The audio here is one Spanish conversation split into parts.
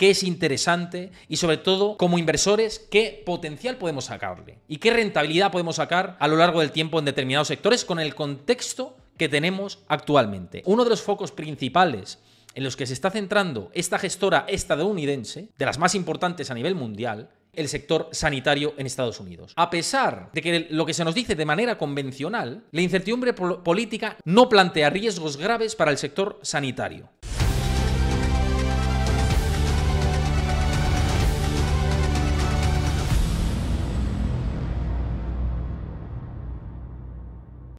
qué es interesante y sobre todo, como inversores, qué potencial podemos sacarle y qué rentabilidad podemos sacar a lo largo del tiempo en determinados sectores con el contexto que tenemos actualmente. Uno de los focos principales en los que se está centrando esta gestora estadounidense, de las más importantes a nivel mundial, el sector sanitario en Estados Unidos. A pesar de que lo que se nos dice de manera convencional, la incertidumbre política no plantea riesgos graves para el sector sanitario.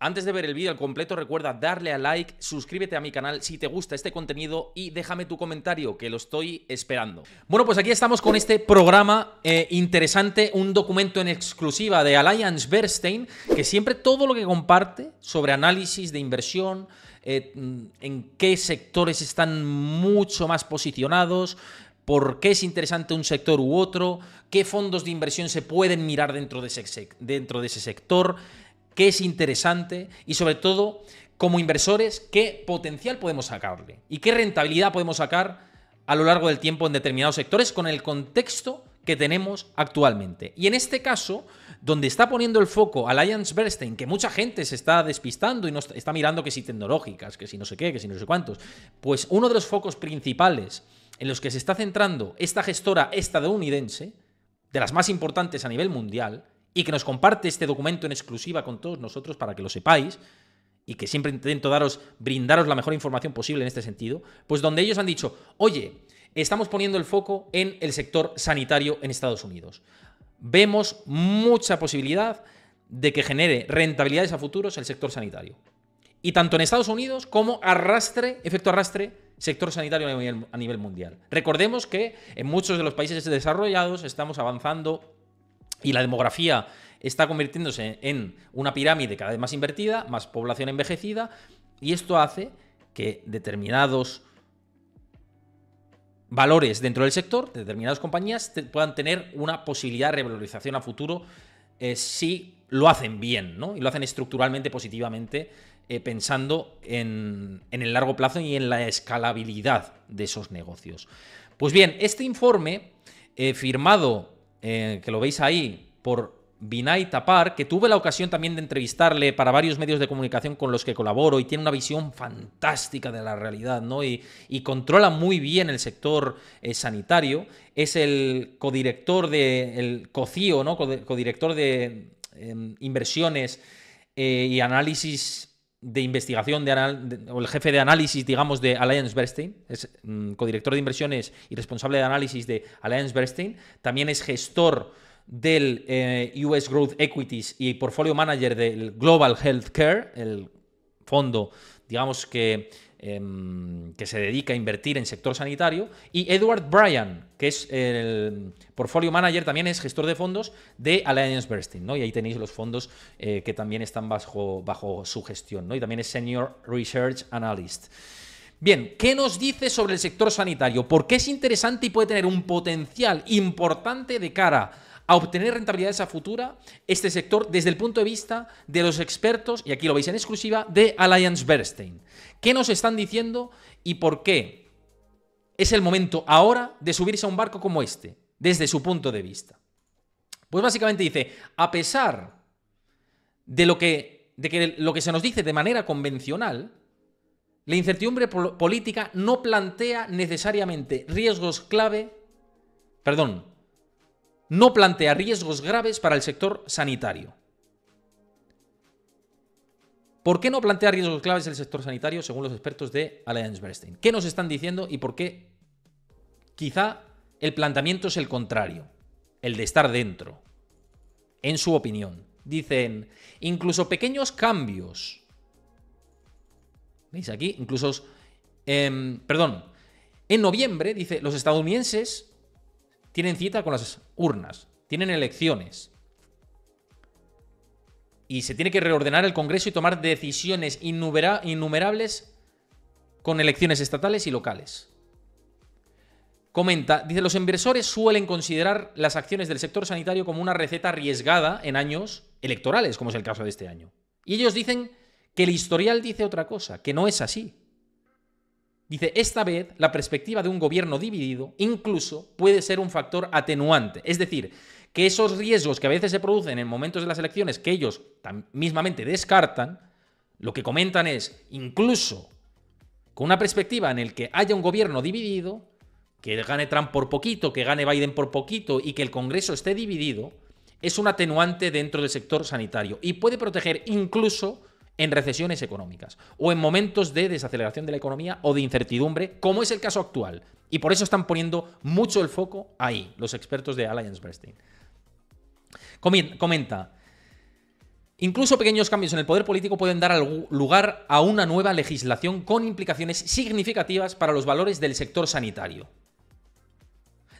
Antes de ver el vídeo al completo, recuerda darle a like, suscríbete a mi canal si te gusta este contenido y déjame tu comentario, que lo estoy esperando. Bueno, pues aquí estamos con este programa interesante, un documento en exclusiva de AllianceBernstein, que siempre todo lo que comparte sobre análisis de inversión, en qué sectores están mucho más posicionados, por qué es interesante un sector u otro, qué fondos de inversión se pueden mirar dentro de ese sector, qué es interesante y sobre todo, como inversores, qué potencial podemos sacarle y qué rentabilidad podemos sacar a lo largo del tiempo en determinados sectores con el contexto que tenemos actualmente. Y en este caso, donde está poniendo el foco AllianceBernstein, que mucha gente se está despistando y no está mirando que si tecnológicas, que si no sé qué, que si no sé cuántos, pues uno de los focos principales en los que se está centrando esta gestora estadounidense, de las más importantes a nivel mundial, y que nos comparte este documento en exclusiva con todos nosotros para que lo sepáis, y que siempre intento brindaros la mejor información posible en este sentido, pues donde ellos han dicho, oye, estamos poniendo el foco en el sector sanitario en Estados Unidos. Vemos mucha posibilidad de que genere rentabilidades a futuros el sector sanitario. Y tanto en Estados Unidos como efecto arrastre, sector sanitario a nivel mundial. Recordemos que en muchos de los países desarrollados estamos avanzando y la demografía está convirtiéndose en una pirámide cada vez más invertida, más población envejecida, y esto hace que determinados valores dentro del sector, determinadas compañías, puedan tener una posibilidad de revalorización a futuro si lo hacen bien, ¿no? Y lo hacen estructuralmente positivamente, pensando en el largo plazo y en la escalabilidad de esos negocios. Pues bien, este informe firmado, que lo veis ahí, por Vinay Thapar, que tuve la ocasión también de entrevistarle para varios medios de comunicación con los que colaboro, y tiene una visión fantástica de la realidad, ¿no? Y controla muy bien el sector sanitario. Es el codirector el COCIO, ¿no? Codirector de inversiones y análisis de investigación, o el jefe de análisis, digamos, de AllianceBernstein. Es codirector de inversiones y responsable de análisis de AllianceBernstein. También es gestor del US Growth Equities y portfolio manager del Global Healthcare, el fondo, digamos, que se dedica a invertir en sector sanitario. Y Edward Bryan, que es el portfolio manager, también es gestor de fondos de AllianceBernstein, ¿no? Y ahí tenéis los fondos que también están bajo su gestión, ¿no? Y también es Senior Research Analyst. Bien, ¿qué nos dice sobre el sector sanitario? ¿Por qué es interesante y puede tener un potencial importante de cara a obtener rentabilidades a futura este sector desde el punto de vista de los expertos, y aquí lo veis en exclusiva, de AllianceBernstein? ¿Qué nos están diciendo y por qué es el momento ahora de subirse a un barco como este, desde su punto de vista? Pues básicamente dice, a pesar de que lo que se nos dice de manera convencional, la incertidumbre política no plantea necesariamente no plantea riesgos graves para el sector sanitario. ¿Por qué no plantea riesgos graves el sector sanitario según los expertos de AllianceBernstein? ¿Qué nos están diciendo y por qué quizá el planteamiento es el contrario, el de estar dentro? En su opinión, dicen, incluso pequeños cambios. ¿Veis aquí? En noviembre, dice, los estadounidenses tienen cita con las urnas, tienen elecciones. Y se tiene que reordenar el Congreso y tomar decisiones innumerables con elecciones estatales y locales. Comenta, dice, los inversores suelen considerar las acciones del sector sanitario como una receta arriesgada en años electorales, como es el caso de este año. Y ellos dicen que el historial dice otra cosa, que no es así. Dice, esta vez la perspectiva de un gobierno dividido incluso puede ser un factor atenuante. Es decir, que esos riesgos que a veces se producen en momentos de las elecciones que ellos mismamente descartan, lo que comentan es, incluso con una perspectiva en el que haya un gobierno dividido, que gane Trump por poquito, que gane Biden por poquito y que el Congreso esté dividido, es un atenuante dentro del sector sanitario y puede proteger incluso en recesiones económicas o en momentos de desaceleración de la economía o de incertidumbre, como es el caso actual. Y por eso están poniendo mucho el foco ahí, los expertos de AllianceBernstein. Comenta, incluso pequeños cambios en el poder político pueden dar lugar a una nueva legislación con implicaciones significativas para los valores del sector sanitario.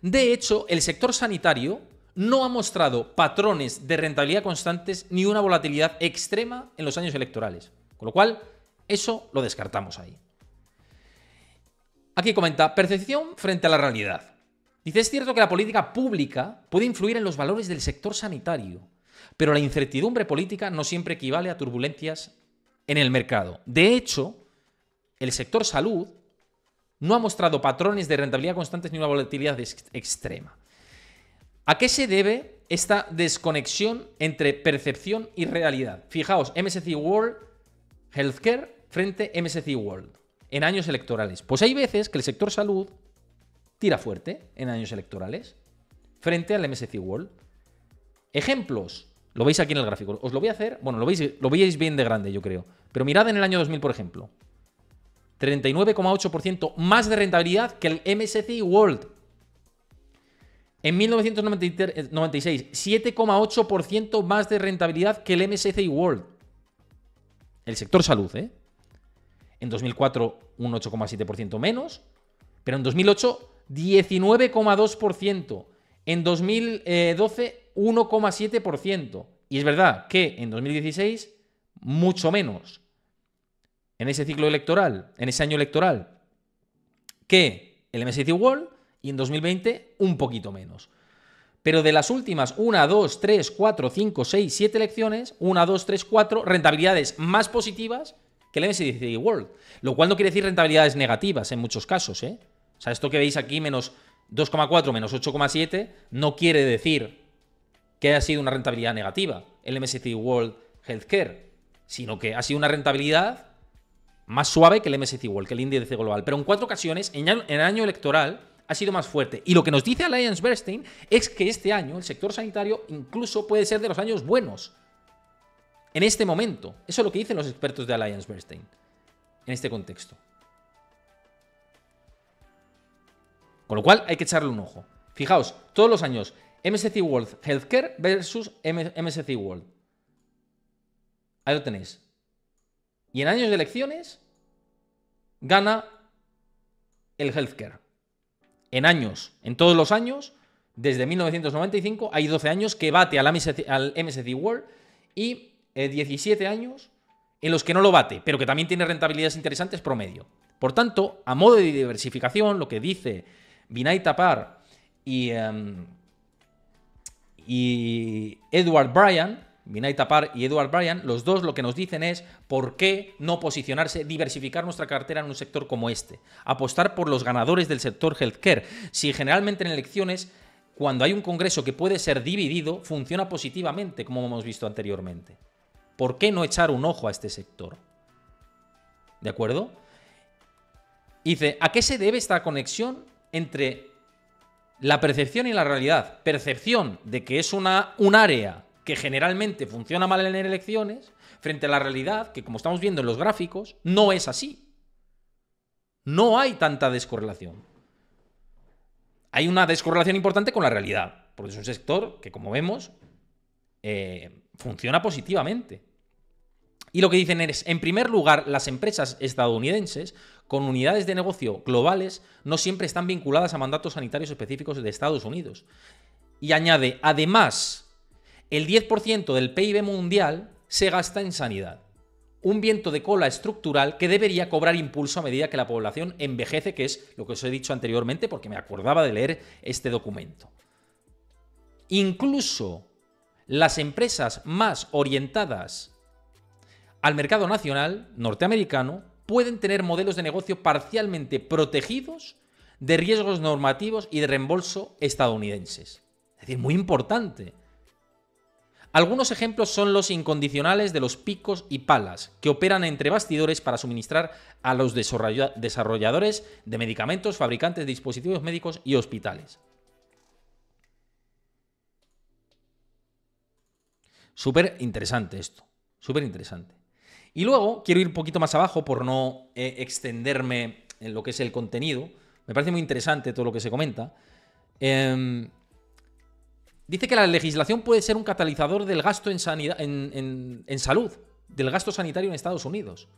De hecho, el sector sanitario no ha mostrado patrones de rentabilidad constantes ni una volatilidad extrema en los años electorales. Con lo cual, eso lo descartamos ahí. Aquí comenta, percepción frente a la realidad. Dice, es cierto que la política pública puede influir en los valores del sector sanitario, pero la incertidumbre política no siempre equivale a turbulencias en el mercado. De hecho, el sector salud no ha mostrado patrones de rentabilidad constantes ni una volatilidad extrema. ¿A qué se debe esta desconexión entre percepción y realidad? Fijaos, MSCI World Healthcare frente a MSCI World en años electorales. Pues hay veces que el sector salud tira fuerte en años electorales frente al MSCI World. Ejemplos, lo veis aquí en el gráfico. Os lo voy a hacer, bueno, lo veis bien de grande, yo creo. Pero mirad en el año 2000, por ejemplo. 39,8% más de rentabilidad que el MSCI World. En 1996, 7,8% más de rentabilidad que el MSCI World. El sector salud, ¿eh? En 2004, un 8,7% menos. Pero en 2008, 19,2%. En 2012, 1,7%. Y es verdad que en 2016, mucho menos. En ese ciclo electoral, en ese año electoral, que el MSCI World. Y en 2020, un poquito menos. Pero de las últimas 1, 2, 3, 4, 5, 6, 7 elecciones, 1, 2, 3, 4, rentabilidades más positivas que el MSCI World. Lo cual no quiere decir rentabilidades negativas en muchos casos, ¿eh? O sea, esto que veis aquí, menos 2,4, menos 8,7, no quiere decir que haya sido una rentabilidad negativa el MSCI World Healthcare, sino que ha sido una rentabilidad más suave que el MSCI World, que el índice global. Pero en 4 ocasiones, en el año electoral, ha sido más fuerte. Y lo que nos dice AllianceBernstein es que este año el sector sanitario incluso puede ser de los años buenos. En este momento. Eso es lo que dicen los expertos de AllianceBernstein en este contexto. Con lo cual hay que echarle un ojo. Fijaos, todos los años MSCI World Healthcare versus MSCI World. Ahí lo tenéis. Y en años de elecciones gana el healthcare. En todos los años, desde 1995, hay 12 años que bate al MSCI World y 17 años en los que no lo bate, pero que también tiene rentabilidades interesantes promedio. Por tanto, a modo de diversificación, lo que dice Vinay Thapar y Edward Bryan, Vinay Thapar y Edward Bryan, los dos lo que nos dicen es por qué no posicionarse, diversificar nuestra cartera en un sector como este, apostar por los ganadores del sector healthcare. Si generalmente en elecciones, cuando hay un congreso que puede ser dividido, funciona positivamente, como hemos visto anteriormente. ¿Por qué no echar un ojo a este sector? ¿De acuerdo? Dice, ¿a qué se debe esta conexión entre la percepción y la realidad? Percepción de que es un área que generalmente funciona mal en elecciones, frente a la realidad, que como estamos viendo en los gráficos, no es así. No hay tanta descorrelación. Hay una descorrelación importante con la realidad, porque es un sector que, como vemos, funciona positivamente. Y lo que dicen es, en primer lugar, las empresas estadounidenses con unidades de negocio globales no siempre están vinculadas a mandatos sanitarios específicos de Estados Unidos. Y añade, además, el 10% del PIB mundial se gasta en sanidad. Un viento de cola estructural que debería cobrar impulso a medida que la población envejece, que es lo que os he dicho anteriormente porque me acordaba de leer este documento. Incluso las empresas más orientadas al mercado nacional norteamericano pueden tener modelos de negocio parcialmente protegidos de riesgos normativos y de reembolso estadounidenses. Es decir, muy importante. Algunos ejemplos son los incondicionales de los picos y palas, que operan entre bastidores para suministrar a los desarrolladores de medicamentos, fabricantes de dispositivos médicos y hospitales. Súper interesante esto, súper interesante. Y luego, quiero ir un poquito más abajo por no extenderme en lo que es el contenido. Me parece muy interesante todo lo que se comenta. Dice que la legislación puede ser un catalizador del gasto en sanidad, en salud, del gasto sanitario en Estados Unidos.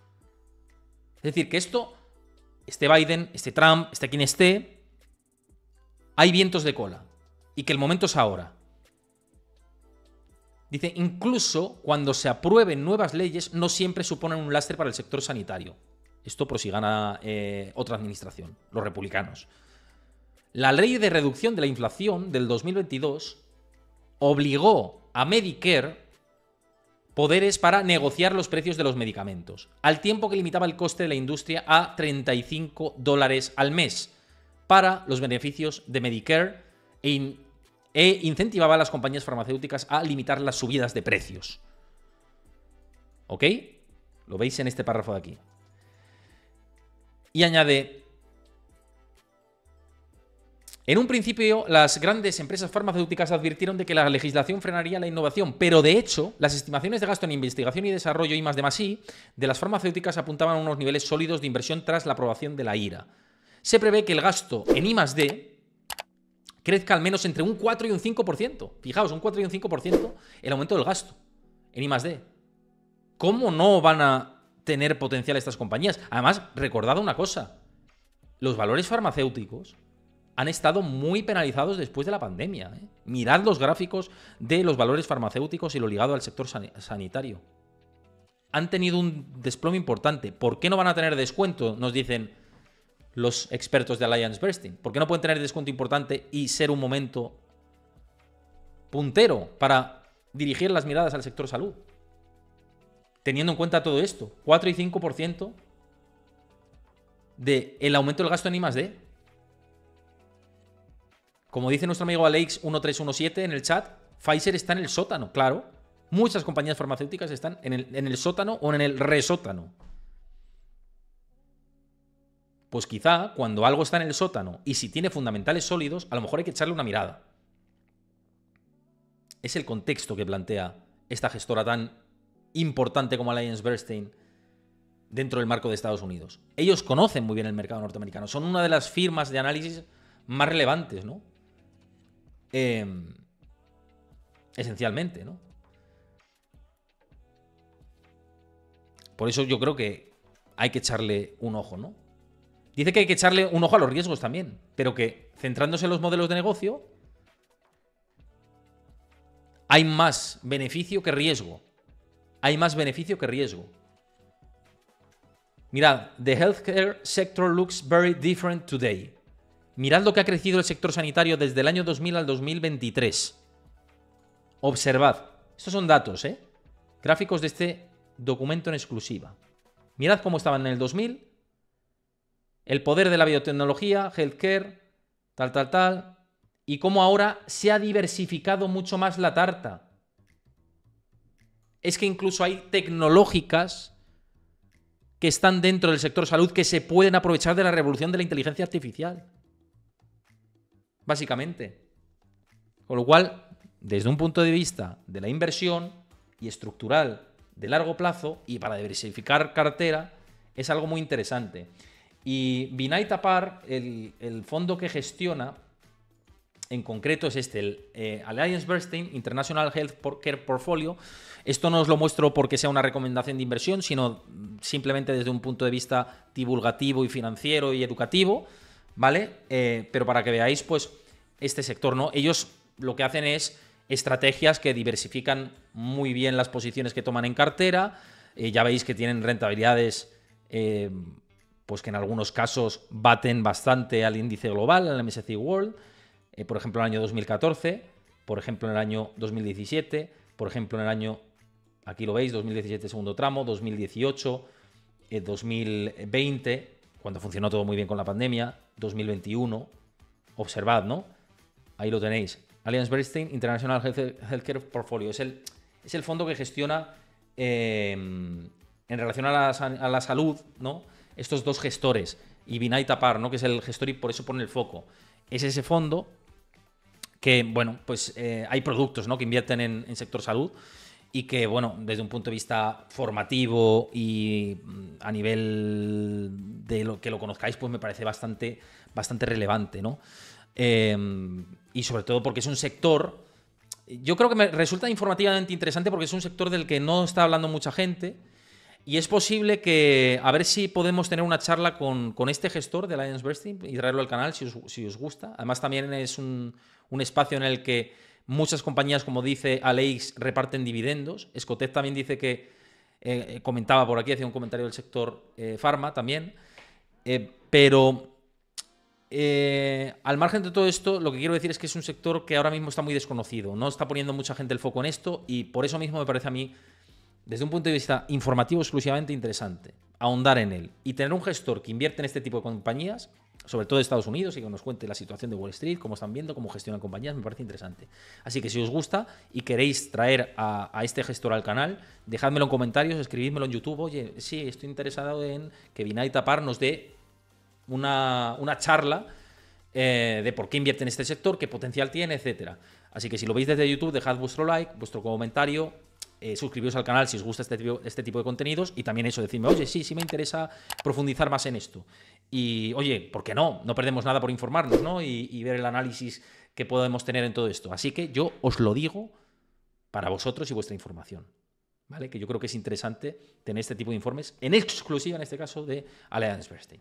Es decir, que esto, este Biden, este Trump, este quien esté, hay vientos de cola. Y que el momento es ahora. Dice, incluso cuando se aprueben nuevas leyes, no siempre suponen un lastre para el sector sanitario. Esto por si gana otra administración, los republicanos. La ley de reducción de la inflación del 2022 obligó a Medicare poderes para negociar los precios de los medicamentos, al tiempo que limitaba el coste de la industria a $35 al mes para los beneficios de Medicare e incentivaba a las compañías farmacéuticas a limitar las subidas de precios. ¿Ok? Lo veis en este párrafo de aquí. Y añade: en un principio, las grandes empresas farmacéuticas advirtieron de que la legislación frenaría la innovación, pero de hecho, las estimaciones de gasto en investigación y desarrollo I+D+I de las farmacéuticas apuntaban a unos niveles sólidos de inversión tras la aprobación de la IRA. Se prevé que el gasto en I+D crezca al menos entre un 4 y un 5%. Fijaos, un 4 y un 5% el aumento del gasto en I+D. ¿Cómo no van a tener potencial estas compañías? Además, recordad una cosa. Los valores farmacéuticos han estado muy penalizados después de la pandemia. Mirad los gráficos de los valores farmacéuticos y lo ligado al sector sanitario. Han tenido un desplome importante. ¿Por qué no van a tener descuento? Nos dicen los expertos de AllianceBernstein. ¿Por qué no pueden tener descuento importante y ser un momento puntero para dirigir las miradas al sector salud? Teniendo en cuenta todo esto, 4 y 5% del aumento del gasto en I+D. Como dice nuestro amigo Alex1317 en el chat, Pfizer está en el sótano, claro. Muchas compañías farmacéuticas están en el sótano o en el resótano. Pues quizá cuando algo está en el sótano y si tiene fundamentales sólidos, a lo mejor hay que echarle una mirada. Es el contexto que plantea esta gestora tan importante como AllianceBernstein dentro del marco de Estados Unidos. Ellos conocen muy bien el mercado norteamericano. Son una de las firmas de análisis más relevantes, ¿no? Esencialmente, ¿no? Por eso yo creo que hay que echarle un ojo, ¿no? Dice que hay que echarle un ojo a los riesgos también, pero que centrándose en los modelos de negocio hay más beneficio que riesgo. Hay más beneficio que riesgo. Mirad, the healthcare sector looks very different today. Mirad lo que ha crecido el sector sanitario desde el año 2000 al 2023. Observad. Estos son datos, ¿eh? Gráficos de este documento en exclusiva. Mirad cómo estaban en el 2000. El poder de la biotecnología, healthcare, tal. Y cómo ahora se ha diversificado mucho más la tarta. Es que incluso hay tecnológicas que están dentro del sector salud que se pueden aprovechar de la revolución de la inteligencia artificial. Básicamente. Con lo cual, desde un punto de vista de la inversión y estructural de largo plazo y para diversificar cartera, es algo muy interesante. Y Vinay Thapar, el fondo que gestiona, en concreto es este, el AllianceBernstein International Healthcare Portfolio. Esto no os lo muestro porque sea una recomendación de inversión, sino simplemente desde un punto de vista divulgativo y financiero y educativo, ¿vale? Pero para que veáis, pues, este sector, ¿no? Ellos lo que hacen es estrategias que diversifican muy bien las posiciones que toman en cartera. Ya veis que tienen rentabilidades, pues que en algunos casos baten bastante al índice global, al MSCI World. Por ejemplo, en el año 2014, por ejemplo, en el año 2017, por ejemplo, en el año, aquí lo veis, 2017 segundo tramo, 2018, 2020, cuando funcionó todo muy bien con la pandemia, 2021, observad, ¿no? Ahí lo tenéis. AllianceBernstein International Healthcare Portfolio. Es el fondo que gestiona en relación a la salud, ¿no? Estos dos gestores. Y Vinay Thapar, ¿no? Que es el gestor y por eso pone el foco. Es ese fondo que, bueno, pues hay productos, ¿no? Que invierten en sector salud y que, bueno, desde un punto de vista formativo y a nivel de lo que lo conozcáis, pues me parece bastante relevante, ¿no? Y sobre todo porque es un sector, yo creo que me resulta informativamente interesante porque es un sector del que no está hablando mucha gente y es posible que, a ver si podemos tener una charla con este gestor de AllianceBernstein y traerlo al canal si os gusta. Además también es un espacio en el que muchas compañías, como dice Aleix, reparten dividendos. Escotec también dice que, comentaba por aquí, hacía un comentario del sector farma también, pero al margen de todo esto, lo que quiero decir es que es un sector que ahora mismo está muy desconocido. No está poniendo mucha gente el foco en esto y por eso mismo me parece a mí, desde un punto de vista informativo, exclusivamente interesante ahondar en él y tener un gestor que invierte en este tipo de compañías, sobre todo de Estados Unidos, y que nos cuente la situación de Wall Street, cómo están viendo, cómo gestionan compañías, me parece interesante. Así que si os gusta y queréis traer a este gestor al canal, dejádmelo en comentarios, escribídmelo en YouTube. Oye, sí, estoy interesado en que Vinay Thapar nos dé una charla de por qué invierte en este sector, qué potencial tiene, etcétera. Así que si lo veis desde YouTube, dejad vuestro like, vuestro comentario, suscribiros al canal si os gusta este tipo de contenidos y también eso, decidme, oye, sí me interesa profundizar más en esto. Y, oye, ¿por qué no? No perdemos nada por informarnos, ¿no? Y ver el análisis que podemos tener en todo esto. Así que yo os lo digo para vosotros y vuestra información, ¿vale? Que yo creo que es interesante tener este tipo de informes, en exclusiva, en este caso, de AllianceBernstein.